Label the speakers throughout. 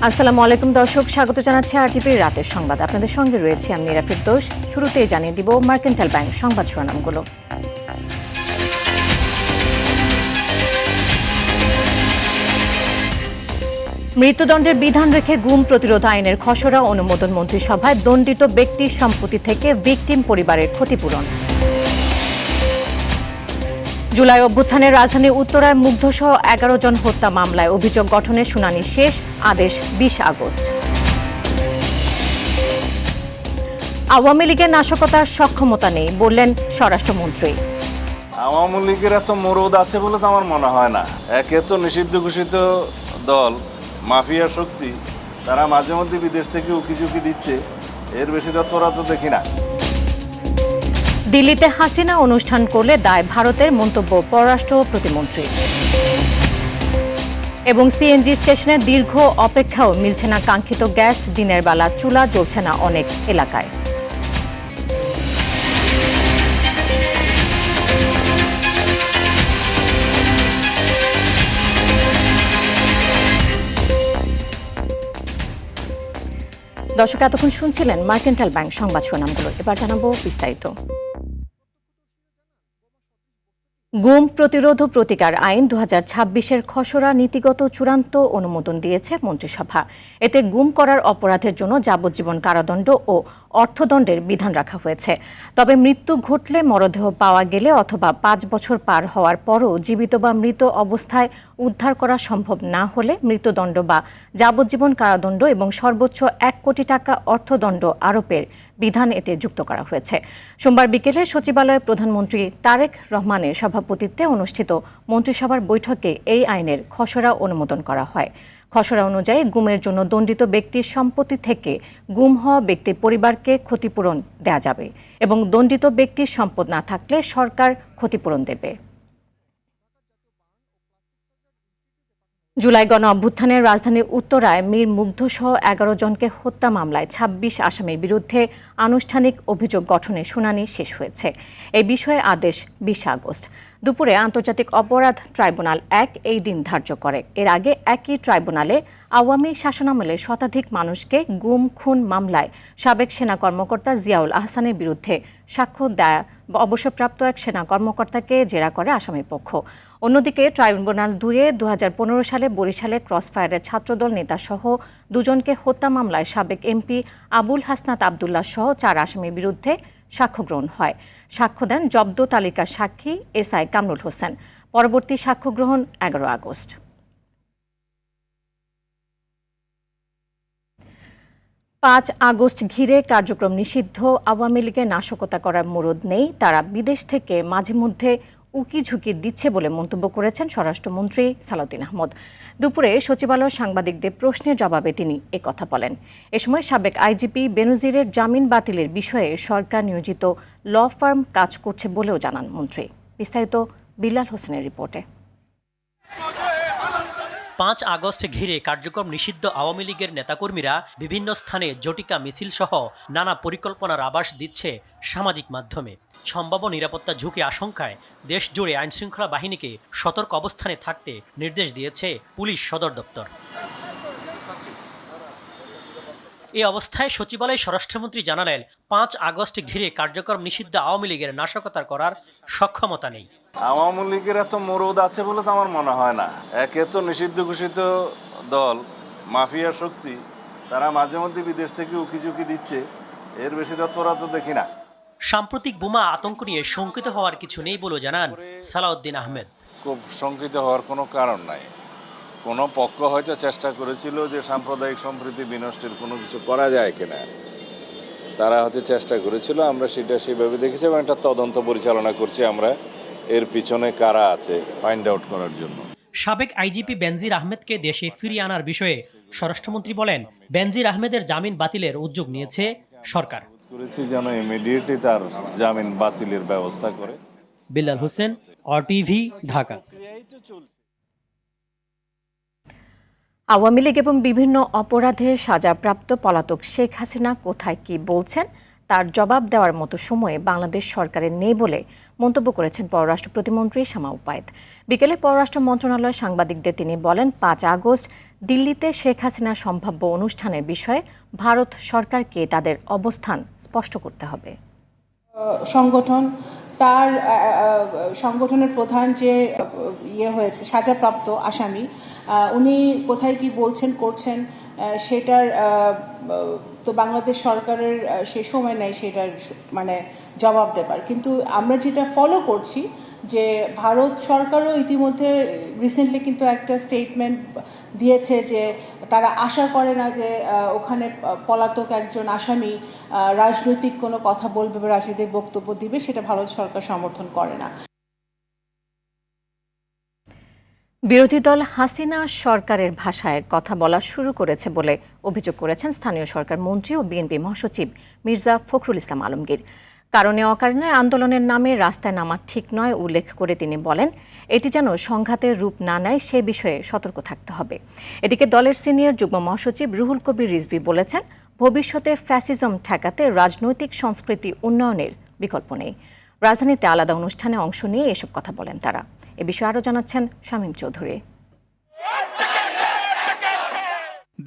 Speaker 1: আসসালামু আলাইকুম দর্শক, স্বাগত জানাচ্ছি আরটিভির রাতের সংবাদ। আপনাদের সঙ্গে রয়েছে আমি নীরা ফিরদৌস। শুরুতেই জানিয়ে দিব মার্কেন্টাইল ব্যাংক সংবাদ শিরোনামগুলো। মৃত্যুদণ্ডের বিধান রেখে গুম প্রতিরোধ আইনের খসড়া অনুমোদন মন্ত্রিসভায়। দণ্ডিত ব্যক্তির সম্পত্তি থেকে ভিকটিম পরিবারের ক্ষতিপূরণ। জুলাই অভ্যুত্থানে রাজধানী উত্তরায় মুগ্ধসহ 11 জন হত্যা মামলায় অভিযোগ গঠনের শুনানি শেষ, আদেশ 20 আগস্ট। আওয়ামী লীগের নাশকতার সক্ষমতা নেই বললেন স্বরাষ্ট্রমন্ত্রী।
Speaker 2: আওয়ামী লীগের এত মরদ আছে বলে তো আমার মনে হয় না। একে তো নিষিদ্ধ ঘোষিত দল, মাফিয়া শক্তি, তারা মাঝে মধ্যে বিদেশ থেকে উকিঝুঁকি দিচ্ছে, এর বেশি তৎপরতা তো দেখি না।
Speaker 1: দিল্লিতে হাসিনা অনুষ্ঠান করলে দায় ভারতের, মন্তব্য পররাষ্ট্র প্রতিমন্ত্রী। এবং সিএনজি স্টেশনে দীর্ঘ অপেক্ষাও মিলছে না কাঙ্ক্ষিত গ্যাস, দিনের বেলা চুলা জ্বলছে না অনেক এলাকায়। দর্শক, এতক্ষণ শুনছিলেন মার্কেন্টাইল ব্যাংক সংবাদ শিরোনামগুলো। এবার জানাবো বিস্তারিত। গুম প্রতিরোধ ও প্রতিকার আইন 2026-এর খসড়া নীতিগত চূড়ান্ত অনুমোদন দিয়েছে মন্ত্রিসভা। এতে গুম করার অপরাধের জন্য যাবজ্জীবন কারাদণ্ড ও অর্থদণ্ডের বিধান রাখা হয়েছে। তবে মৃত্যু ঘটলে, মরদেহ পাওয়া গেলে অথবা 5 বছর পার হওয়ার পরও জীবিত বা মৃত অবস্থায় উদ্ধার করা সম্ভব না হলে মৃত্যুদণ্ড বা যাবজ্জীবন কারাদণ্ড এবং সর্বোচ্চ 1 কোটি টাকা অর্থদণ্ড আরোপের বিধান এতে যুক্ত করা হয়েছে। সোমবার বিকেলে সচিবালয়ে প্রধানমন্ত্রী তারেক রহমানের সভাপতিত্বে অনুষ্ঠিত মন্ত্রিসভার বৈঠকে এই আইনের খসড়া অনুমোদন করা হয়। খসড়া অনুযায়ী গুমের জন্য দণ্ডিত ব্যক্তির সম্পত্তি থেকে গুম হওয়া ব্যক্তির পরিবারকে ক্ষতিপূরণ দেয়া যাবে এবং দণ্ডিত ব্যক্তির সম্পদ না থাকলে সরকার ক্ষতিপূরণ দেবে। জুলাই গণ অভ্যুত্থানের রাজধানীর উত্তরায় মীর মুগ্ধসহ 11 জনকে হত্যা মামলায় 26 আসামির বিরুদ্ধে আনুষ্ঠানিক অভিযোগ গঠনের শুনানি শেষ হয়েছে। এই বিষয়ে আদেশ 20 আগস্ট। দুপুরে আন্তর্জাতিক অপরাধ ট্রাইব্যুনাল 1 এই দিন ধার্য করে। এর আগে একই ট্রাইব্যুনালে আওয়ামী শাসনামলে শতাধিক মানুষকে গুম খুন মামলায় সাবেক সেনা কর্মকর্তা জিয়াউল আহসানের বিরুদ্ধে সাক্ষ্য দেয় অবসরপ্রাপ্ত এক সেনা কর্মকর্তাকে জেরা করে আসামিপক্ষ। অন্যদিকে ট্রাইব্যুনাল 2-এ 2015 সালে বরিশালে ক্রসফায়ারের ছাত্রদল নেতাসহ 2 জনকে হত্যা মামলায় সাবেক এমপি আবুল হাসনাত আবদুল্লাহ সহ 4 আসামির বিরুদ্ধে সাক্ষ্য গ্রহণ হয়। সাক্ষ্য দেন জব্দ তালিকার সাক্ষী এসআই কামরুল হোসেন। পরবর্তী সাক্ষ্য গ্রহণ 11 আগস্ট। 5 আগস্ট ঘিরে কার্যক্রম নিষিদ্ধ। আওয়ামী লীগের নাশকতা করার মরদ নেই, তারা বিদেশ থেকে মাঝে মধ্যে উকি ঝুঁকি দিচ্ছে বলে মন্তব্য করেছেন স্বরাষ্ট্রমন্ত্রী সালাউদ্দিন আহমদ। দুপুরে সচিবালয় সাংবাদিকদের প্রশ্নের জবাবে তিনি একথা বলেন। এ সময় সাবেক আইজিপি বেনজিরের জামিন বাতিলের বিষয়ে সরকার নিয়োজিত ল ফার্ম কাজ করছে বলেও জানান মন্ত্রী। বিস্তারিত বিল্লাল হোসেনের রিপোর্টে।
Speaker 3: 5 আগস্ট ঘিরে কার্যক্রম নিষিদ্ধ আওয়ামী লীগের নেতাকর্মীরা বিভিন্ন স্থানে জটিকা মিছিল সহ নানা পরিকল্পনার আভাস দিচ্ছে সামাজিক মাধ্যমে। সম্ভাব্য নিরাপত্তা ঝুঁকি আশঙ্কায় দেশ জুড়ে আইনশৃঙ্খলা বাহিনীকে সতর্ক অবস্থানে থাকতে নির্দেশ দিয়েছে পুলিশ সদর দপ্তর। এই অবস্থায় সচিবালয়ে স্বরাষ্ট্রমন্ত্রী জানালেন, 5 আগস্ট ঘিরে কার্যক্রম নিষিদ্ধ আওয়ামী লীগের নাশকতা করার সক্ষমতা নেই।
Speaker 2: আওয়ামী লীগের এত মরদ আছে বলে তো আমার মনে হয় না। একে তো নিষিদ্ধ ঘোষিত দল, মাফিয়া শক্তি, তারা মাঝে মধ্যে বিদেশ থেকে উকিঝুঁকি দিচ্ছে, এর বেশি তৎপরতা তো দেখি না।
Speaker 3: সাম্প্রতিক বোমা আতঙ্ক নিয়ে শঙ্কিত হওয়ার কিছু নেই বলে জানান সালাউদ্দিন আহমেদ।
Speaker 2: খুব শঙ্কিত হওয়ার কোনো কারণ নাই। কোনো পক্ষ হয়তো চেষ্টা করেছিল যে সাম্প্রদায়িক সম্প্রীতি বিনষ্টের কোনো কিছু করা যায় কিনা, তারা হয়তো চেষ্টা করেছিল। আমরা সেটা সেইভাবে দেখেছি এবং একটা তদন্ত পরিচালনা করছি আমরা, এর পিছনে কারা আছে ফাইন্ড আউট করার জন্য।
Speaker 3: সাবেক আইজিপি বেনজির আহমেদকে দেশে ফিরিয়ে আনার বিষয়ে স্বরাষ্ট্রমন্ত্রী বলেন, বেনজির আহমেদের জামিন বাতিলের উদ্যোগ নিয়েছে সরকার।
Speaker 2: করেছি যেন ইমিডিয়েটলি তার জামিন বাতিলের ব্যবস্থা করে।
Speaker 3: বিল্লাল হোসেন, আরটিভি, ঢাকা।
Speaker 1: আওয়ামী লীগ এবং বিভিন্ন অপরাধের সাজাপ্রাপ্ত পলাতক শেখ হাসিনা কোথায় কি বলছেন তার জবাব দেওয়ার মতো সময়ে বাংলাদেশ সরকারের নেই বলে মন্তব্য করেছেন পররাষ্ট্র প্রতিমন্ত্রী শামা উপায়েত। বিকেলে পররাষ্ট্র মন্ত্রণালয়ের সাংবাদিকদের তিনি বলেন, 5 আগস্ট দিল্লিতে শেখ হাসিনার সম্ভাব্য অনুষ্ঠানের বিষয়ে ভারত সরকারকে তাদের অবস্থান স্পষ্ট করতে হবে।
Speaker 4: সংগঠন তার সংগঠনের প্রধান যে হয়েছে সাজাপ্রাপ্ত আসামি, উনি কোথায় কি বলছেন করছেন সেটার তো বাংলাদেশ সরকারের সে সময় নেই সেটার মানে জবাব দেবার। কিন্তু আমরা যেটা ফলো করছি যে ভারত সরকারও ইতিমধ্যে রিসেন্টলি কিন্তু একটা স্টেটমেন্ট দিয়েছে যে তারা আশা করে না যে ওখানে পলাতক একজন আসামি রাজনৈতিক কোনো কথা বলবে বা রাজনৈতিক বক্তব্য দিবে, সেটা ভারত সরকার সমর্থন করে না।
Speaker 1: বিরোধী দল হাসিনা সরকারের ভাষায় কথা বলা শুরু করেছে বলে অভিযোগ করেছেন স্থানীয় সরকার মন্ত্রী ও বিএনপি মহাসচিব মির্জা ফখরুল ইসলাম আলমগীর। কারণে অকারণে আন্দোলনের নামে রাস্তায় নামা ঠিক নয় উল্লেখ করে তিনি বলেন, এটি যেন সংঘাতের রূপ না নেয় সে বিষয়ে সতর্ক থাকতে হবে। এদিকে দলের সিনিয়র যুগ্ম মহাসচিব রুহুল কবির রিজভী বলেছেন, ভবিষ্যতে ফ্যাসিজম ঠেকাতে রাজনৈতিক সংস্কৃতি উন্নয়নের বিকল্প নেই। রাজধানীতে আলাদা অনুষ্ঠানে অংশ নিয়ে এসব কথা বলেন তারা। এ বিষয়ে আরও জানাচ্ছেন শামীম চৌধুরী।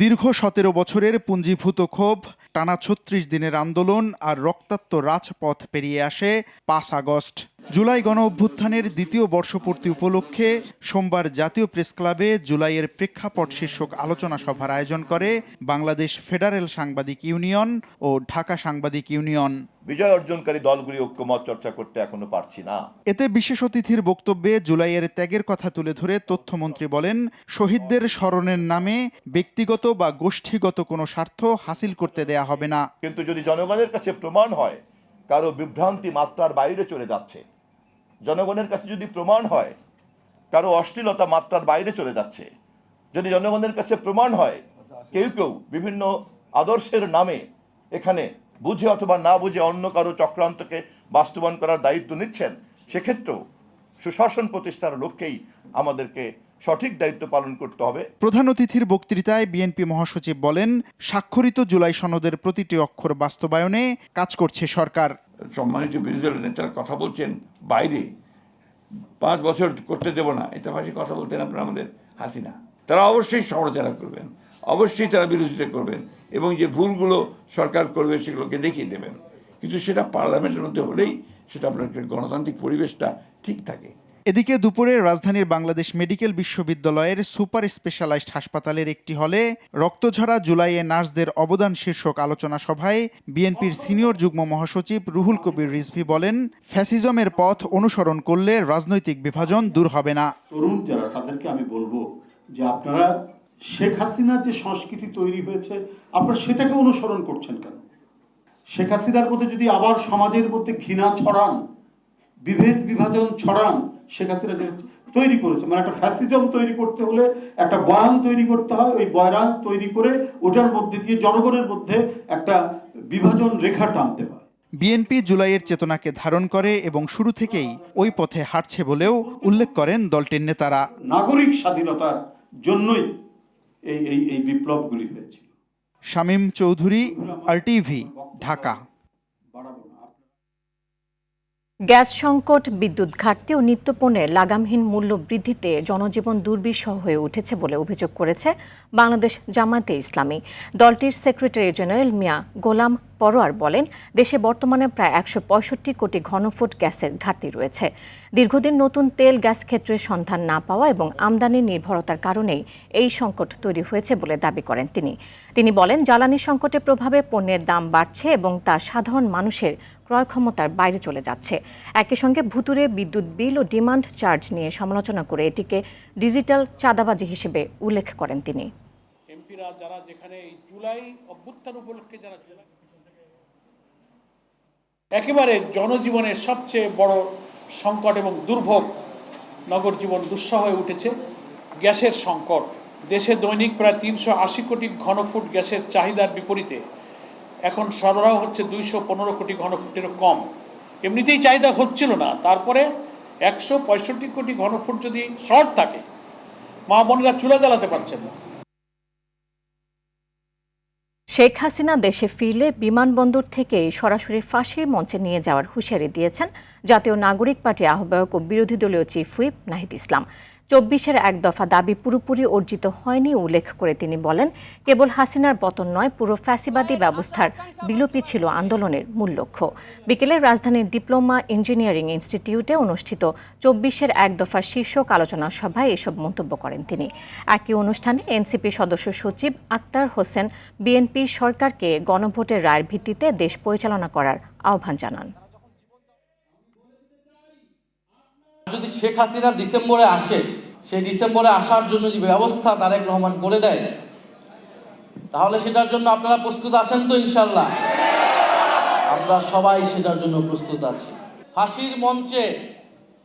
Speaker 5: দীর্ঘ 17 বছরের পুঞ্জীভূত ক্ষোভ, টানা 36 দিনের আন্দোলন আর রক্তাক্ত রাজপথ পেরিয়ে আসে 5 আগস্ট। জুলাই গণ অভ্যুত্থানের দ্বিতীয় বর্ষপূর্তি উপলক্ষে সোমবার জাতীয় প্রেস ক্লাবে জুলাইয়ের প্রেক্ষাপট শীর্ষক আলোচনা সভার আয়োজন করে বাংলাদেশ ফেডারেল সাংবাদিক ইউনিয়ন ও ঢাকা সাংবাদিক ইউনিয়ন।
Speaker 6: বিজয় অর্জনকারী দলগুলি ঐক্যমত চর্চা করতে এখনো পারছি না।
Speaker 5: এতে বিশেষ অতিথির বক্তব্যে জুলাইয়ের ত্যাগের কথা তুলে ধরে তথ্যমন্ত্রী বলেন, শহীদদের স্মরণের নামে ব্যক্তিগত বা গোষ্ঠীগত কোনো স্বার্থ হাসিল করতে দেয়া হবে না।
Speaker 6: কিন্তু যদি জনগণের কাছে প্রমাণ হয় কারো বিভ্রান্তি মাত্রার বাইরে চলে যাচ্ছে, জনগণের কাছে যদি প্রমাণ হয় কারো অশ্লীলতা মাত্রার বাইরে চলে যাচ্ছে, যদি জনগণের কাছে প্রমাণ হয় কেউ কেউ বিভিন্ন আদর্শের নামে এখানে বুঝে অথবা না বুঝে অন্য কারো চক্রান্তকে বাস্তবায়ন করার দায়িত্ব নিচ্ছেন, সেক্ষেত্রেও সুশাসন প্রতিষ্ঠার লক্ষ্যেই আমাদেরকে সঠিক দায়িত্ব পালন করতে হবে।
Speaker 5: প্রধান অতিথির বক্তৃতায় বিএনপি মহাসচিব বলেন, স্বাক্ষরিত জুলাই সনদের প্রতিটি অক্ষর বাস্তবায়নে কাজ করছে সরকার।
Speaker 7: সম্মানিত বিরোধী দলের নেতারা কথা বলছেন বাইরে 5 বছর করতে দেব না, এটা ভাষায় কথা বলতেন আপনারা আমাদের হাসিনা। তারা অবশ্যই সমালোচনা করবেন, অবশ্যই তারা বিরোধিতা করবেন এবং যে ভুলগুলো সরকার করবে সেগুলোকে দেখিয়ে দেবেন। কিন্তু সেটা পার্লামেন্টের মধ্যে হলেই সেটা আপনার গণতান্ত্রিক পরিবেশটা ঠিক থাকে।
Speaker 5: এদিকে দুপুরে রাজধানীর বাংলাদেশ মেডিকেল বিশ্ববিদ্যালয়ের সুপার স্পেশালাইজড হাসপাতালের একটি হলে রক্তঝরা জুলাইয়ে নার্সদের অবদান শীর্ষক আলোচনা সভায় বিএনপির সিনিয়র যুগ্ম মহাসচিব রুহুল কবির রিজভী বলেন, ফ্যাসিজমের পথ অনুসরণ করলে রাজনৈতিক বিভাজন দূর হবে না।
Speaker 8: তরুণ যারা তাদেরকে আমি বলবো যে আপনারা শেখ হাসিনার যে সংস্কৃতি তৈরি হয়েছে আপনারা সেটাকে অনুসরণ করছেন কেন? শেখ হাসিনার মধ্যে যদি আবার সমাজের মধ্যে ঘৃণা ছড়ান, বিভেদ বিভাজন ছড়ান, শেখ হাসিনা যে তৈরি করেছে মানে একটা ফ্যাসিজম তৈরি করতে হলে একটা বয়ান তৈরি করতে হয়, ওই বয়ান তৈরি করে ওটার মধ্যে দিয়ে জনগণের মধ্যে একটা বিভাজন রেখা টানতে হয়।
Speaker 5: বিএনপি জুলাইয়ের চেতনাকে ধারণ করে এবং শুরু থেকেই ওই পথে হাঁটছে বলেও উল্লেখ করেন দলটির নেতারা।
Speaker 8: নাগরিক স্বাধীনতার জন্যই এই বিপ্লবগুলি হয়েছিল।
Speaker 5: শামীম চৌধুরী, RTV, ঢাকা।
Speaker 1: গ্যাস সংকট, বিদ্যুৎ ঘাটতি ও নিত্যপণ্যের লাগামহীন মূল্য বৃদ্ধিতে জনজীবন দুর্বিষহ হয়ে উঠেছে বলে অভিযোগ করেছে বাংলাদেশ জামায়াতে ইসলামী। দলটির সেক্রেটারি জেনারেল মিয়া গোলাম পরোয়ার বলেন, দেশে বর্তমানে প্রায় 165 কোটি ঘনফুট গ্যাসের ঘাটতি রয়েছে। দীর্ঘদিন নতুন তেল গ্যাস ক্ষেত্রের সন্ধান না পাওয়া এবং আমদানি নির্ভরতার কারণেই এই সংকট তৈরি হয়েছে বলে দাবি করেন তিনি বলেন, জ্বালানি সংকটের প্রভাবে পণ্যের দাম বাড়ছে এবং তা সাধারণ মানুষের ক্রয় ক্ষমতার বাইরে চলে যাচ্ছে। একই সঙ্গে ভুতুরে বিদ্যুৎ বিল ও ডিমান্ড চার্জ নিয়ে সমালোচনা করে এটিকে ডিজিটাল চাঁদাবাজি হিসেবে উল্লেখ করেন তিনি।
Speaker 9: এমপিরা যারা যেখানে এই জুলাই অভ্যুত্থান উপলক্ষে যারা একেবারে জনজীবনের সবচেয়ে বড় সংকট এবং দুর্ভোগ, নগর জীবন দুঃসহ হয়ে উঠেছে। গ্যাসের সংকট, দেশে দৈনিক প্রায় 380 কোটি ঘনফুট গ্যাসের চাহিদার বিপরীতে এখন সরবরাহ হচ্ছে 215 কোটি ঘনফুটেরও কম। এমনিতেই চাহিদা হচ্ছিল না, তারপরে 165 কোটি ঘনফুট যদি শর্ট থাকে, মা বোনেরা চুলা জ্বালাতে পারছেন না।
Speaker 1: শেখ হাসিনা দেশে ফিরলে বিমানবন্দর থেকে সরাসরি ফাঁসির মঞ্চে নিয়ে যাওয়ার হুঁশিয়ারি দিয়েছেন জাতীয় নাগরিক পার্টির আহ্বায়ক ও বিরোধী দলীয় চিফ হুইপ নাহিদ ইসলাম। ২৪-এর এক দফা দাবি পুরোপুরি অর্জিত হয়নি উল্লেখ করে তিনি বলেন, কেবল হাসিনার পতন নয়, পুরো ফ্যাসিবাদী ব্যবস্থার বিলোপই ছিল আন্দোলনের মূল লক্ষ্য। বিকেলে রাজধানীর ডিপ্লোমা ইঞ্জিনিয়ারিং ইনস্টিটিউটে অনুষ্ঠিত ২৪-এর এক দফার শীর্ষক আলোচনা সভায় এসব মন্তব্য করেন তিনি। একই অনুষ্ঠানে এনসিপি সদস্য সচিব আক্তার হোসেন বিএনপি সরকারকে গণভোটের রায়ের ভিত্তিতে দেশ পরিচালনা করার আহ্বান জানান।
Speaker 10: যদি শেখ হাসিনা ডিসেম্বরে আসে, সেই ডিসেম্বরে আসার জন্য যে ব্যবস্থা তারেক রহমান করে দেয়, তাহলে সেটার জন্য আপনারা প্রস্তুত আছেন তো? ইনশাল্লাহ আমরা সবাই সেটার জন্য প্রস্তুত আছি। ফাঁসির মঞ্চে,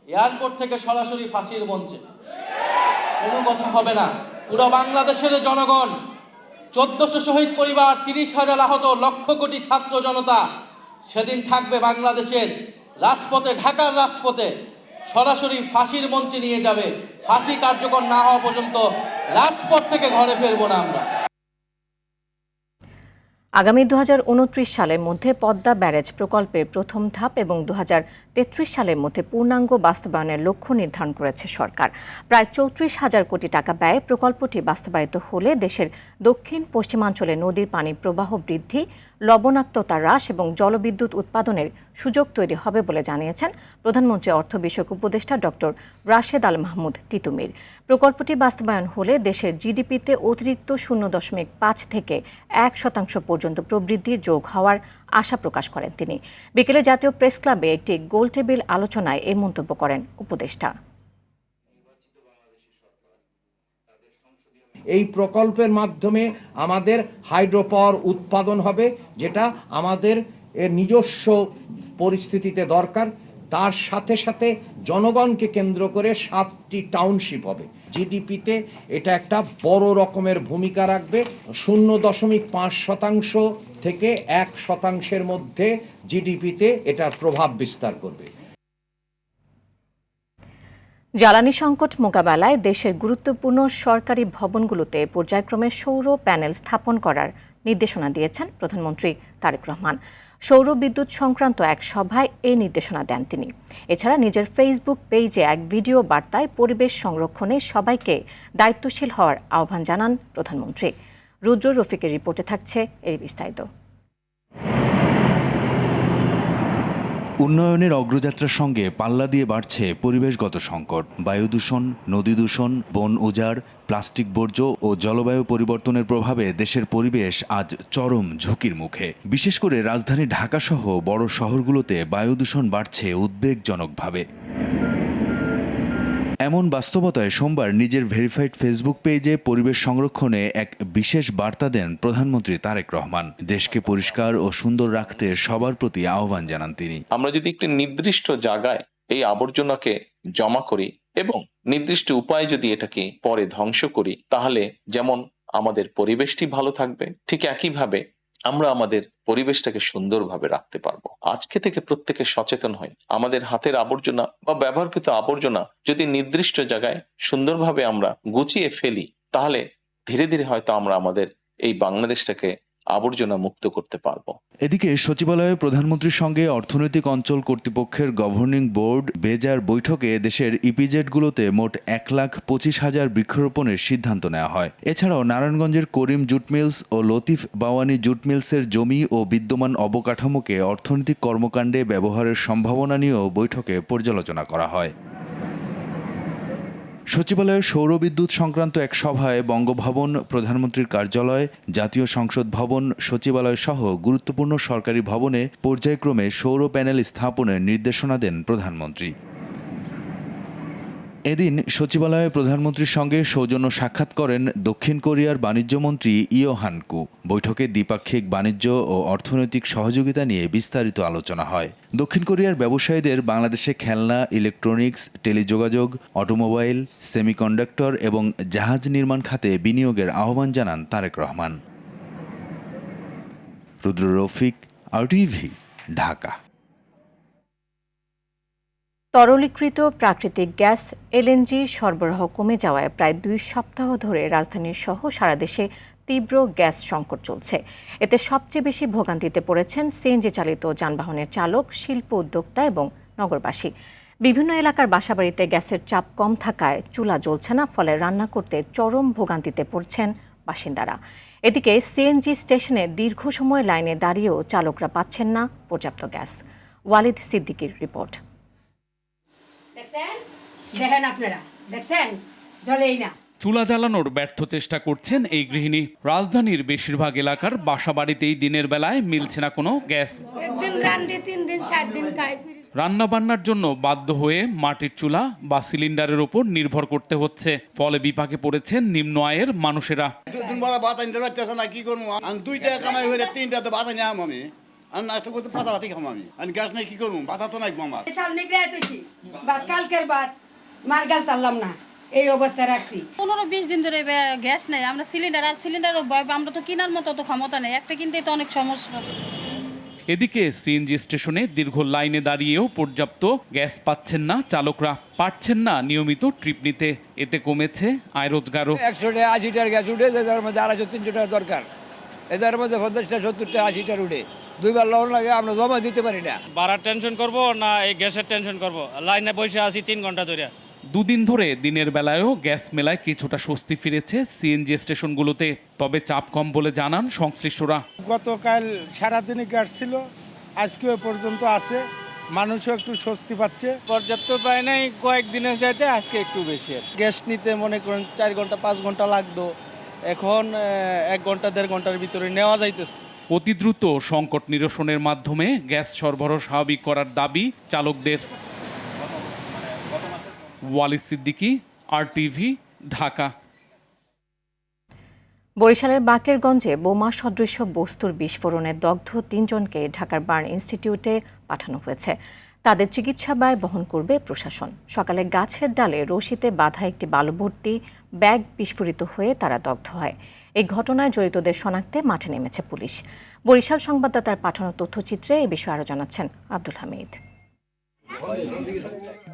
Speaker 10: এয়ারপোর্ট থেকে সরাসরি ফাঁসির মঞ্চে কোনো কথা হবে না। পুরো বাংলাদেশের জনগণ, ১৪০০ শহীদ পরিবার, ৩০,০০০ আহত, লক্ষ কোটি ছাত্র জনতা সেদিন থাকবে বাংলাদেশের রাজপথে, ঢাকার রাজপথে সরাসরি ফাঁসির মঞ্চে নিয়ে যাবে। ফাঁসি কার্যকর না হওয়া পর্যন্ত রাজপথ থেকে ঘরে ফিরবো না আমরা।
Speaker 1: আগামী ২০২৯ সালের মধ্যে পদ্মা ব্যারেজ প্রকল্পের প্রথম ধাপ এবং ২০৩৩ সালের মধ্যে পূর্ণাঙ্গ বাস্তবায়নের লক্ষ্য নির্ধারণ করেছে সরকার। প্রায় ৩৪,০০০ কোটি টাকা ব্যয়ে প্রকল্পটি বাস্তবায়িত হলে দেশের দক্ষিণ পশ্চিমাঞ্চলে নদীর পানির প্রবাহ বৃদ্ধি, লবণাক্ততা হ্রাস এবং জলবিদ্যুৎ উৎপাদনের সুযোগ তৈরি হবে বলে জানিয়েছেন প্রধানমন্ত্রী অর্থ বিষয়ক উপদেষ্টা ডক্টর রাশেদ আল মাহমুদ তিতুমির। প্রকল্পটি বাস্তবায়ন হলে দেশের জিডিপিতে অতিরিক্ত 0.৫ থেকে 1% পর্যন্ত প্রবৃদ্ধি যোগ হওয়ার আশা প্রকাশ করেন তিনি। বিকেলে জাতীয় প্রেস ক্লাবে একটি গোলটেবিল আলোচনায় এই মন্তব্য করেন উপদেষ্টা।
Speaker 11: এই প্রকল্পের মাধ্যমে আমাদের হাইড্রো পাওয়ার উৎপাদন হবে, যেটা আমাদের নিজস্ব পরিস্থিতিতে দরকার। তার সাথে সাথে জনগণকে কেন্দ্র করে 7টি টাউনশিপ হবে। জিডিপিতে এটা একটা বড় রকমের ভূমিকা রাখবে। 0.5% থেকে 1% মধ্যে জিডিপিতে এটার প্রভাব বিস্তার করবে।
Speaker 1: জ্বালানি সংকট মোকাবেলায় দেশের গুরুত্বপূর্ণ সরকারি ভবনগুলোতে পর্যায়ক্রমে সৌর প্যানেল স্থাপন করার নির্দেশনা দিয়েছেন প্রধানমন্ত্রী তারেক রহমান। সৌর বিদ্যুৎ সংক্রান্ত এক সভায় এই নির্দেশনা দেন তিনি। এছাড়া নিজের ফেসবুক পেজে এক ভিডিও বার্তায় পরিবেশ সংরক্ষণে সবাইকে দায়িত্বশীল হওয়ার আহ্বান জানান প্রধানমন্ত্রী। রুদ্র রফিকের রিপোর্টে থাকছে এর বিস্তারিত।
Speaker 12: উন্নয়নের অগ্রযাত্রার সঙ্গে পাল্লা দিয়ে বাড়ছে পরিবেশগত সংকট। বায়ু দূষণ, নদী দূষণ, বন উজাড়, প্লাস্টিক বর্জ্য ও জলবায়ু পরিবর্তনের প্রভাবে দেশের পরিবেশ আজ চরম ঝুঁকির মুখে। বিশেষ করে রাজধানী ঢাকাসহ বড় শহরগুলোতে বায়ু দূষণ বাড়ছে উদ্বেগজনকভাবে। এমন বাস্তবতায় সোমবার নিজের ভেরিফাইড ফেসবুক পেজে পরিবেশ সংরক্ষণে এক বিশেষ বার্তা দেন প্রধানমন্ত্রী তারেক রহমান। দেশকে পরিষ্কার ও সুন্দর রাখতে সবার প্রতি আহ্বান জানান তিনি।
Speaker 13: আমরা যদি একটি নির্দিষ্ট জায়গায় এই আবর্জনাকে জমা করি এবং নির্দিষ্ট উপায়ে যদি এটাকে পরে ধ্বংস করি, তাহলে যেমন আমাদের পরিবেশটি ভালো থাকবে, ঠিক একইভাবে আমরা আমাদের পরিবেশটাকে সুন্দরভাবে রাখতে পারবো। আজকে থেকে প্রত্যেকে সচেতন হই। আমাদের হাতের আবর্জনা বা ব্যবহারকৃত আবর্জনা যদি নির্দিষ্ট জায়গায় সুন্দরভাবে আমরা গুছিয়ে ফেলি, তাহলে ধীরে ধীরে হয়তো আমরা আমাদের এই বাংলাদেশটাকে আবর্জনা মুক্ত করতে পারবো।
Speaker 12: এদিকে সচিবালয়ে প্রধানমন্ত্রীর সঙ্গে অর্থনৈতিক অঞ্চল কর্তৃপক্ষের গভর্নিং বোর্ড বেজার বৈঠকে দেশের ইপিজেডগুলোতে মোট 1,25,000 বৃক্ষরোপণের সিদ্ধান্ত নেওয়া হয়। এছাড়াও নারায়ণগঞ্জের করিম জুট মিলস ও লতিফ বাওয়ানি জুট মিলসের জমি ও বিদ্যমান অবকাঠামোকে অর্থনৈতিক কর্মকাণ্ডে ব্যবহারের সম্ভাবনা নিয়েও বৈঠকে পর্যালোচনা করা হয়। সচিবালয়ের সৌরবিদ্যুৎ সংক্রান্ত এক সভায় বঙ্গভবন, প্রধানমন্ত্রীর কার্যালয়, জাতীয় সংসদ ভবন, সচিবালয় সহ গুরুত্বপূর্ণ সরকারি ভবনে পর্যায়ক্রমে সৌর প্যানেল স্থাপনের নির্দেশনা দেন প্রধানমন্ত্রী। এদিন সচিবালয়ে প্রধানমন্ত্রীর সঙ্গে সৌজন্য সাক্ষাৎ করেন দক্ষিণ কোরিয়ার বাণিজ্যমন্ত্রী ইও হানকু। বৈঠকে দ্বিপাক্ষিক বাণিজ্য ও অর্থনৈতিক সহযোগিতা নিয়ে বিস্তারিত আলোচনা হয়। দক্ষিণ কোরিয়ার ব্যবসায়ীদের বাংলাদেশে খেলনা, ইলেকট্রনিক্স, টেলিযোগাযোগ, অটোমোবাইল, সেমিকন্ডাক্টর এবং জাহাজ নির্মাণ খাতে বিনিয়োগের আহ্বান জানান তারেক রহমান। রুদ্র রফিক, আরটিভি, ঢাকা।
Speaker 1: তরলীকৃত প্রাকৃতিক গ্যাস এলএনজি সরবরাহ কমে যাওয়ায় প্রায় 2 সপ্তাহ ধরে রাজধানীর সহ সারা দেশে তীব্র গ্যাস সংকট চলছে। এতে সবচেয়ে বেশি ভোগান্তিতে পড়েছেন সিএনজি চালিত যানবাহনের চালক, শিল্প উদ্যোক্তা এবং নগরবাসী। বিভিন্ন এলাকার বাসাবাড়িতে গ্যাসের চাপ কম থাকায় চুলা জ্বলছে না, ফলে রান্না করতে চরম ভোগান্তিতে পড়ছেন বাসিন্দারা। এদিকে সিএনজি স্টেশনে দীর্ঘ সময় লাইনে দাঁড়িয়েও চালকরা পাচ্ছেন না পর্যাপ্ত গ্যাস। ওয়ালিদ সিদ্দিকীর রিপোর্ট।
Speaker 14: দেখেন আপনারা, দেখছেন জ্বলেই না।
Speaker 15: চুলা জ্বালানোর ব্যর্থ চেষ্টা করছেন এই গৃহিণী। রাজধানীর বেশিরভাগ এলাকার বাসাবাড়িতেই দিনের বেলায় মিলছে না কোনো গ্যাস।
Speaker 14: একদিন রান্ধি 3 দিন 4 দিন খাই।
Speaker 15: রান্না বান্নার জন্য বাধ্য হয়ে মাটির চুলা বা সিলিন্ডারের উপর নির্ভর করতে হচ্ছে। ফলে বিপাকে পড়েছেন নিম্ন আয়ের মানুষেরা।
Speaker 16: কি করবো, 2 টাকা কামাই হয়ে 3 টাকা ভাত আনি আমি নাস্তা করতে পাতা ভাতি খাম আমি গ্যাস নাই, কি করবো, ভাতা তো নাই আমার।
Speaker 14: চাল নিগড়ে তুইছি, ভাত কালকের ভাত মার গাল তারলাম না, এই অবস্থা রাখছি।
Speaker 17: 15-20 দিন ধরে গ্যাস নেই। আমরা সিলিন্ডারও আমরা তো কেনার মতো তো ক্ষমতা নেই, একটা কিনতেই তো অনেক সমস্যা।
Speaker 15: এদিকে সিএনজি স্টেশনে দীর্ঘ লাইনে দাঁড়িয়েও পর্যাপ্ত গ্যাস পাচ্ছেন না চালকরা, পারছেন না নিয়মিত ট্রিপ নিতে। এতে কমেছে আয় রোজগারও।
Speaker 18: 180 টাকার গ্যাস উঠে, যার মধ্যে 250-300 টাকা দরকার, এদের মধ্যে 50টা 70টা 80 টাকা উঠে, 2 বার লোন লাগে, আমরা জমা দিতে পারি না।
Speaker 19: ভাড়ার টেনশন করব না এই গ্যাসের টেনশন করব? লাইনে বসে আছি 3 ঘন্টা ধরে।
Speaker 15: দুদিন ধরে দিনের বেলায়ও গ্যাস মেলায় কিছুটা স্বস্তি ফিরেছে সিএনজি স্টেশনগুলোতে, তবে চাপ কম বলে জানান সংশ্লিষ্টরা।
Speaker 20: গতকাল সারাদিনই গ্যাস ছিল, আজকে পর্যন্ত আছে, মানুষও একটু স্বস্তি পাচ্ছে।
Speaker 19: পর্যাপ্ত পায় নাই, কয়েকদিনের চাইতে আজকে একটু বেশি।
Speaker 20: গ্যাস নিতে মনে করেন 4 ঘন্টা 5 ঘন্টা লাগতো, এখন 1 ঘন্টা 1.5 ঘন্টার ভিতরে নেওয়া যাইতেছে।
Speaker 15: অতি দ্রুত সংকট নিরসনের মাধ্যমে গ্যাস সরবরাহ স্বাভাবিক করার দাবি চালকদের। ওয়ালিদ সিদ্দিকী, RTV, ঢাকা।
Speaker 1: বরিশালের বাকেরগঞ্জে বোমা সদৃশ বস্তুর বিস্ফোরণে দগ্ধ 3 জনকে ঢাকার বার্ন ইনস্টিটিউটে পাঠানো হয়েছে। তাদের চিকিৎসা ব্যয় বহন করবে প্রশাসন। সকালে গাছের ডালে রশিতে বাঁধা একটি বালুভর্তি ব্যাগ বিস্ফোরিত হয়ে তারা দগ্ধ হয়। এই ঘটনায় জড়িতদের শনাক্তে মাঠে নেমেছে পুলিশ। বরিশাল সংবাদদাতার পাঠানো তথ্যচিত্রে এই বিষয়ে আরও জানাচ্ছেন আব্দুল হামিদ।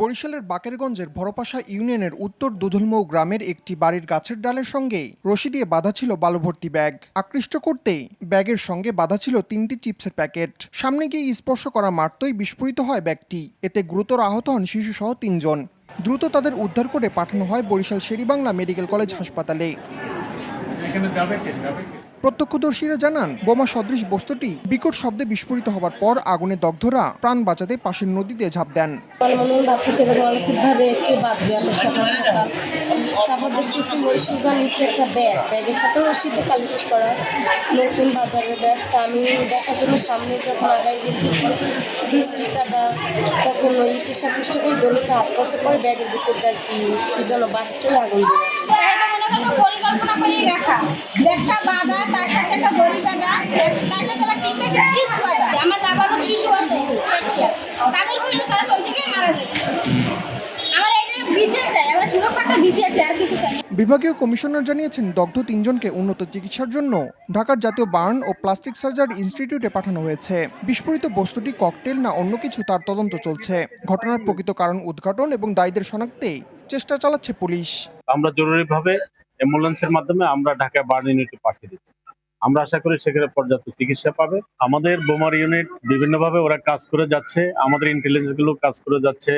Speaker 21: বরিশালের বাকেরগঞ্জের ভরপাশা ইউনিয়নের উত্তর দুধলমৌ গ্রামের একটি বাড়ির গাছের ডালের সঙ্গে রশি দিয়ে বাঁধা ছিল বালুভর্তি ব্যাগ। আকৃষ্ট করতেই ব্যাগের সঙ্গে বাঁধা ছিল 3টি চিপসের প্যাকেট। সামনে গিয়ে স্পর্শ করা মাত্রই বিস্ফোরিত হয় ব্যাগটি। এতে গুরুতর আহত হন শিশুসহ 3 জন। দ্রুত তাদের উদ্ধার করে পাঠানো হয় বরিশাল শেরেবাংলা মেডিকেল কলেজ হাসপাতালে। প্রত্যক্ষদর্শীরা জানান, বোমা সদৃশ বস্তুটি বিকট শব্দে বিস্ফোরিত হবার পর আগুনে দগ্ধরা প্রাণ বাঁচাতে পাশের নদীতে ঝাঁপ দেন।
Speaker 22: তারপর দেখতেছি ওই সোজা নিচে একটা ব্যাগের সাথে রশিদে কালেক্ট করা নতুন বাজারের ব্যাগ। তা আমি দেখার জন্য সামনে যখন আগায় যেতেছি বৃষ্টি কাদা, তখন ওই ইটের সাথে করে দোলটা হাত করছে, পরে ব্যাগের ভিতরে আর কি যেন বাস্টই আগুন পরিকল্পনা করে রাখা ব্যাগটা বাঁধা, তার সাথে একটা দড়ি বাঁধা, তার সাথে আবার ঠিক থাকে ফ্রিজ বাঁধা। আমার নাবালক শিশু আছে, তাদের হইলে তারা কোন থেকে মারা যায়। আমার এটা বিসিআর চাই, আমরা সুরক্ষাটা বিসিআর চাই, আর কিছু চাই।
Speaker 21: বিভাগীয় কমিশনার জানিয়েছেন, দগ্ধ 3 জনকে উন্নত চিকিৎসার জন্য ঢাকার জাতীয় বার্ন ও প্লাস্টিক সার্জারি ইনস্টিটিউটে পাঠানো হয়েছে। বিস্ফোরিত বস্তুটি ককটেল না অন্য কিছু তার তদন্ত চলছে। ঘটনার প্রকৃত কারণ উদ্ঘাটন এবং দায়ীদের শনাক্তে চেষ্টা চালাচ্ছে পুলিশ।
Speaker 23: আমরা জরুরিভাবে অ্যাম্বুলেন্সের মাধ্যমে আমরা ঢাকা বার্ন ইউনিটে পাঠিয়ে দিচ্ছি। আমরা আশা করি সেখানে পর্যাপ্ত চিকিৎসা পাবে। আমাদের বোমার ইউনিট বিভিন্নভাবে ওরা কাজ করে যাচ্ছে, আমাদের ইন্টেলিজেন্স গুলো কাজ করে যাচ্ছে,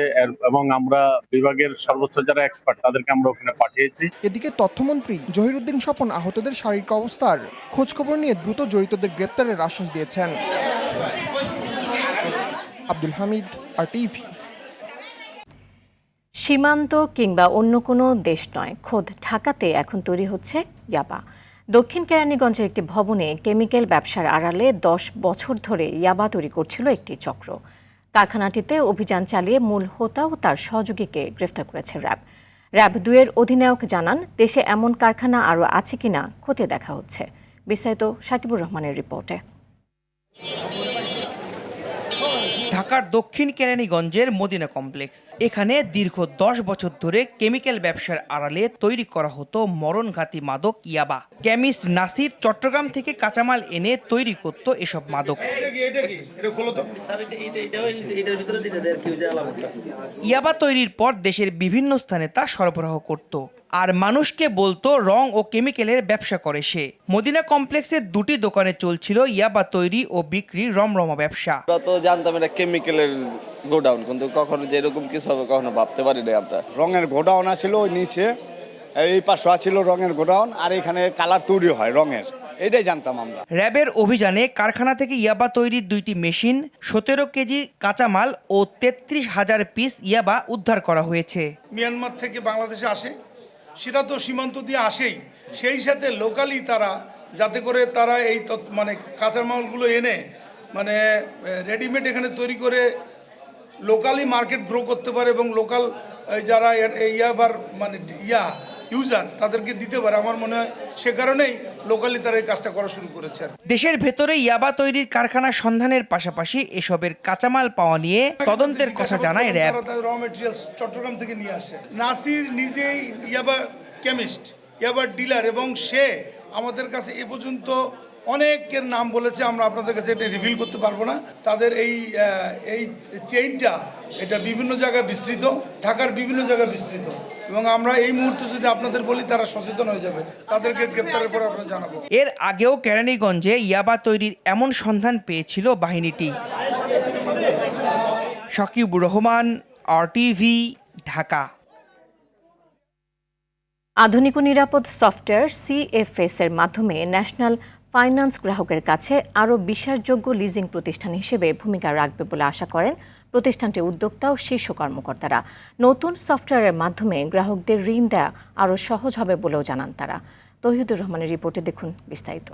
Speaker 23: এবং আমরা বিভাগের সর্বোচ্চ যারা এক্সপার্ট তাদেরকে আমরা ওখানে পাঠিয়েছি।
Speaker 21: এদিকে তথ্যমন্ত্রী জহিরুদ্দিন স্বপন আহতদের শারীরিক অবস্থার খোঁজখবর নিয়ে দ্রুত জড়িতদের গ্রেপ্তারের আশ্বাস দিয়েছেন। আব্দুল হামিদ, RTV।
Speaker 1: সীমান্ত কিংবা অন্য কোনো দেশ নয়, খোদ ঢাকাতে এখন তৈরি হচ্ছে ইয়াবা। দক্ষিণ কেরানীগঞ্জের একটি ভবনে কেমিক্যাল ব্যবসার আড়ালে 10 বছর ধরে ইয়াবা তৈরি করছিল একটি চক্র। কারখানাটিতে অভিযান চালিয়ে মূল হোতা ও তার সহযোগীকে গ্রেফতার করেছে র্যাব 2-এর অধিনায়ক জানান, দেশে এমন কারখানা আরও আছে কিনা খতিয়ে দেখা হচ্ছে। বিস্তারিত সাকিবুর রহমানের রিপোর্টে।
Speaker 24: ঢাকার দক্ষিণ কেরানীগঞ্জের মদিনা কমপ্লেক্স, এখানে দীর্ঘ 10 বছর ধরে কেমিক্যাল ব্যবসার আড়ালে তৈরি করা হতো মরণঘাতী মাদক ইয়াবা। কেমিস্ট নাসির চট্টগ্রাম থেকে কাঁচামাল এনে তৈরি করত এসব মাদক। ইয়াবা তৈরির পর দেশের বিভিন্ন স্থানে তা সরবরাহ করত। আর মানুষকে বলতো রং ও কেমিক্যালের ব্যবসা করে সে। মদিনা কমপ্লেক্সের 2টি দোকানে চলছিল ইয়াবা তৈরি ও বিক্রি রমরমা ব্যবসা।
Speaker 20: আমরা তো জানতাম এটা কেমিক্যালের গোডাউন, কিন্তু কখনো যে এরকম কিছু হবে কখনো ভাবতে পারি না আমরা।
Speaker 16: রঙের গোডাউন আছিল ওই নিচে, এই পাশে আছিল রঙের গোডাউন, আর এখানে কালার তৈরি হয় রঙের, এটাই জানতাম আমরা।
Speaker 24: র্যাবের অভিযানে কারখানা থেকে ইয়াবা তৈরির 2টি মেশিন, 17 কেজি কাঁচামাল ও 33,000 পিস ইয়াবা উদ্ধার করা হয়েছে।
Speaker 2: মিয়ানমার থেকে বাংলাদেশে আসে, সেটা তো সীমান্ত দিয়ে আসেই, সেই সাথে লোকালি তারা যাতে করে তারা এই মানে কাঁচামালগুলো এনে মানে রেডিমেড এখানে তৈরি করে লোকালি মার্কেট গ্রো করতে পারে এবং লোকাল যারা ইয়াবার মানে ইউজার তাদেরকে দিতে পারে। আমার মনে হয় সে কারণেই লোকালি তারা এই কাজটা করা শুরু করেছে।
Speaker 24: দেশের ভেতরে ইয়াবা তৈরির কারখানা সন্ধানের পাশাপাশি এসবের কাঁচামাল পাওয়া নিয়ে তদন্তের কথা জানায় র্যাব।
Speaker 2: র মেটেরিয়ালস চট্টগ্রাম থেকে নিয়ে আসে। নাসির নিজেই ইয়াবা কেমিস্ট, ইয়াবার ডিলার, এবং সে আমাদের কাছে এ পর্যন্ত অনেকের নাম বলেছে, আমরা আপনাদের কাছে এটা রিভিল করতে পারবো না। তাদের এই চেইনটা এটা বিভিন্ন জায়গায় বিস্তৃত, ঢাকার বিভিন্ন জায়গায় বিস্তৃত, এবং আমরা এই মুহূর্তে যদি আপনাদের বলি তারা সচেতন হয়ে যাবে, তাদেরকে গ্রেপ্তারের পর আমরা জানাবো।
Speaker 24: এর আগেও কেরানীগঞ্জে ইয়াবা তৈরির এমন সন্ধান পেয়েছিল বাহিনীটি। শাকিবুর রহমান, RTV, ঢাকা।
Speaker 1: আধুনিক ও নিরাপদ সফটওয়্যার CFS এর মাধ্যমে ন্যাশনাল ফাইন্যান্স গ্রাহকের কাছে আরও বিশ্বাসযোগ্য লিজিং প্রতিষ্ঠান হিসেবে ভূমিকা রাখবে বলে আশা করেন প্রতিষ্ঠানটির উদ্যোক্তা ও শীর্ষ কর্মকর্তারা। নতুন সফটওয়্যারের মাধ্যমে গ্রাহকদের ঋণ দেওয়া আরও সহজ হবে বলেও জানান তারা। তৌহিদুর রহমানের রিপোর্টে দেখুন বিস্তারিত।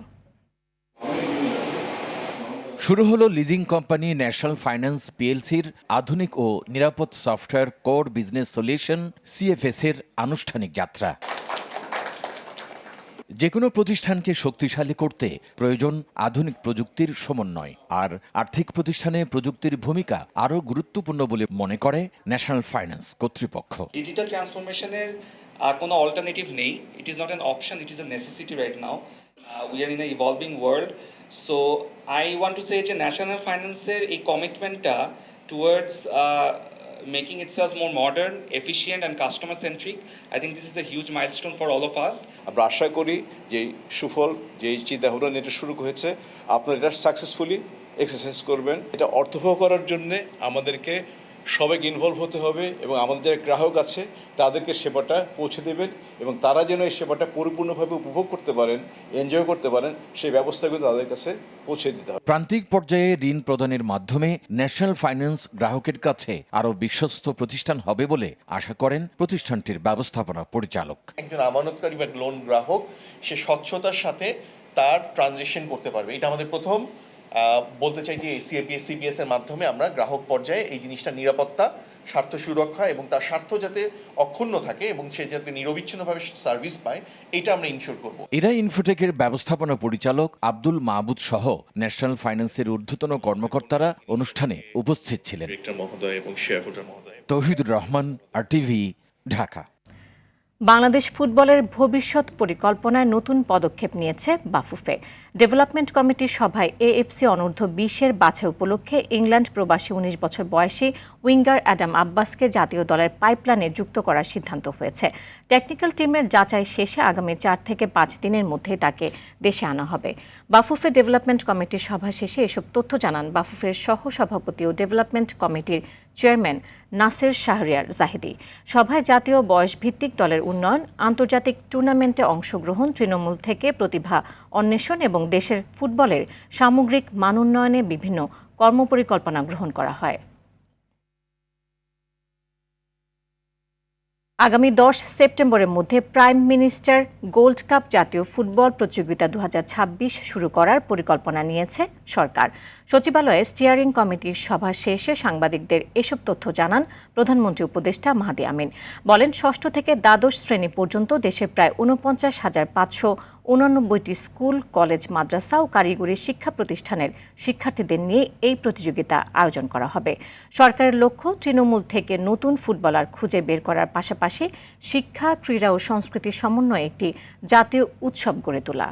Speaker 3: শুরু হলো লিজিং কোম্পানি ন্যাশনাল ফাইন্যান্স PLCর আধুনিক ও নিরাপদ software core business solution CFS এর আনুষ্ঠানিক যাত্রা। যে কোনো প্রতিষ্ঠানকে শক্তিশালী করতে প্রয়োজন আধুনিক প্রযুক্তির সমন্বয়, আর আর্থিক প্রতিষ্ঠানে প্রযুক্তির ভূমিকা আরও গুরুত্বপূর্ণ বলে মনে করে ন্যাশনাল ফাইন্যান্স কর্তৃপক্ষ।
Speaker 4: ডিজিটাল ট্রান্সফরমেশনের কোনো অল্টারনেটিভ নেই। It is not an option, it is a necessity right now. We are in a evolving world. So I want to say যে ন্যাশনাল ফাইন্যান্সের এই কমিটমেন্টটা towards making itself more modern, efficient and customer centric. I think this is a huge milestone for all of us.
Speaker 6: আমরা আশা করি যে সুফল যে চিন্তাভাবনা এটা শুরু হয়েছে আপনারা এটা সাকসেসফুলি এক্সারসাইজ করবেন। এটা অর্থবহ করার জন্য আমাদেরকে সবাইকে ইনভলভ হতে হবে এবং আমাদের যারা গ্রাহক আছে তাদেরকে সেবাটা পৌঁছে দেবেন এবং তারা যেন এই সেবাটা পরিপূর্ণভাবে উপভোগ করতে পারেন, এনজয় করতে পারেন, সেই ব্যবস্থাগুলো তাদের কাছে পৌঁছে দিতে হবে।
Speaker 3: প্রান্তিক পর্যায়ে ঋণ প্রদানের মাধ্যমে ন্যাশনাল ফাইন্যান্স গ্রাহকের কাছে আরও বিশ্বস্ত প্রতিষ্ঠান হবে বলে আশা করেন প্রতিষ্ঠানটির ব্যবস্থাপনা পরিচালক।
Speaker 25: একজন আমানতকারী বা লোন গ্রাহক সে স্বচ্ছতার সাথে তার ট্রানজেকশন করতে পারবে। এটা আমাদের প্রথম বলতে চাই যে CPS এর মাধ্যমে আমরা গ্রাহক পর্যায়ে এই জিনিসটা নিরাপত্তা, স্বার্থ সুরক্ষা এবং তার স্বার্থ যাতে অক্ষুণ্ণ থাকে এবং সে যাতে নিরবিচ্ছিন্নভাবে সার্ভিস পায় এটা আমরা ইনশিওর করব।
Speaker 3: এরা ইনফোটেকের ব্যবস্থাপনা পরিচালক আব্দুল মাহবুদ সহ ন্যাশনাল ফাইন্যান্সের ঊর্ধ্বতন কর্মকর্তারা অনুষ্ঠানে উপস্থিত ছিলেন। তৌহিদুর রহমান, RTV, ঢাকা।
Speaker 1: বাংলাদেশ ফুটবলের ভবিষ্যৎ পরিকল্পনায় নতুন পদক্ষেপ নিয়েছে বাফুফে। ডেভেলপমেন্ট কমিটির সভায় AFC অনূর্ধ্ব 20-এর বাছাই উপলক্ষে ইংল্যান্ড প্রবাসী 19 বছর বয়সী উইঙ্গার অ্যাডাম আব্বাসকে জাতীয় দলের পাইপলাইনে যুক্ত করার সিদ্ধান্ত হয়েছে। টেকনিক্যাল টিমের যাচাই শেষে আগামী 4 থেকে 5 দিনের মধ্যে তাকে দেশে আনা হবে। বাফুফে ডেভেলপমেন্ট কমিটির সভা শেষে এসব তথ্য জানান বাফুফের সহ-সভাপতি ও ডেভেলপমেন্ট কমিটির চেয়ারম্যান নাসির শাহরিয়ার জাহিদি। সভায় জাতীয় বয়সভিত্তিক দলের উন্নয়ন, আন্তর্জাতিক টুর্নামেন্টে অংশগ্রহণ, তৃণমূল থেকে প্রতিভা অন্বেষণ এবং দেশের ফুটবলের সামগ্রিক মান উন্নয়নে বিভিন্ন কর্মপরিকল্পনা গ্রহণ করা হয়। আগামী 10 সেপ্টেম্বরের মধ্যে প্রাইম মিনিস্টার গোল্ড কাপ জাতীয় ফুটবল প্রতিযোগিতা 2026 শুরু করার পরিকল্পনা নিয়েছে সরকার। সচিবালয়ে স্টিয়ারিং কমিটির সভা শেষে সাংবাদিকদের এসব তথ্য জানান প্রধানমন্ত্রী উপদেষ্টা মাহাদি আমিন। বলেন, ষষ্ঠ থেকে দ্বাদশ শ্রেণী পর্যন্ত দেশের প্রায় 49,589টি স্কুল, কলেজ, মাদ্রাসা ও কারিগরি শিক্ষা প্রতিষ্ঠানের শিক্ষার্থীদের নিয়ে এই প্রতিযোগিতা আয়োজন করা হবে। সরকারের লক্ষ্য তৃণমূল থেকে নতুন ফুটবলার খুঁজে বের করার পাশাপাশি শিক্ষা, ক্রীড়া ও সংস্কৃতির সমন্বয়ে একটি জাতীয় উৎসব গড়ে তোলা।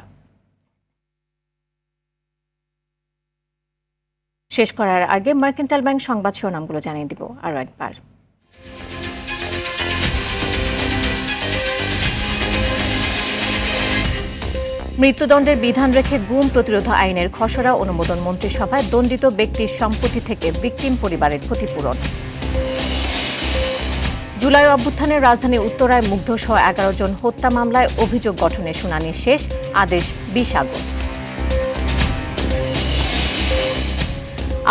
Speaker 1: শেষ করার আগে মার্কেন্টাইল ব্যাংক সংবাদ শিরোনামগুলো জানিয়ে দিব আরও একবার। মৃত্যুদণ্ডের বিধান রেখে গুম প্রতিরোধ আইনের খসড়া অনুমোদন মন্ত্রিসভায় দণ্ডিত ব্যক্তির সম্পত্তি থেকে ভিকটিম পরিবারের ক্ষতিপূরণ। জুলাই অভ্যুত্থানের রাজধানী উত্তরায় মুগ্ধসহ 11 জন হত্যা মামলায় অভিযোগ গঠনের শুনানি শেষ, আদেশ 20 আগস্ট।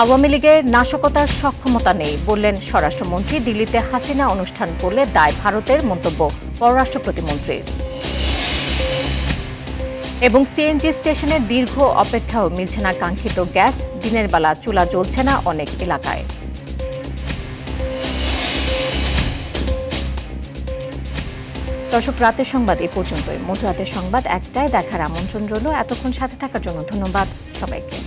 Speaker 1: আওয়ামী লীগের নাশকতার সক্ষমতা নেই বললেন স্বরাষ্ট্রমন্ত্রী। দিল্লিতে হাসিনা অনুষ্ঠান করলে দায় ভারতের, মন্তব্য পররাষ্ট্র প্রতিমন্ত্রীর। এবং সিএনজি স্টেশনের দীর্ঘ অপেক্ষাও মিলছে না কাঙ্ক্ষিত গ্যাস, দিনের বেলা চুলা জ্বলছে না অনেক এলাকায়। দর্শক, রাতের সংবাদ এ পর্যন্তই। মধ্যরাতের সংবাদ 1টায় দেখার আমন্ত্রণ রইল। এতক্ষণ সাথে থাকার জন্য ধন্যবাদ সবাইকে।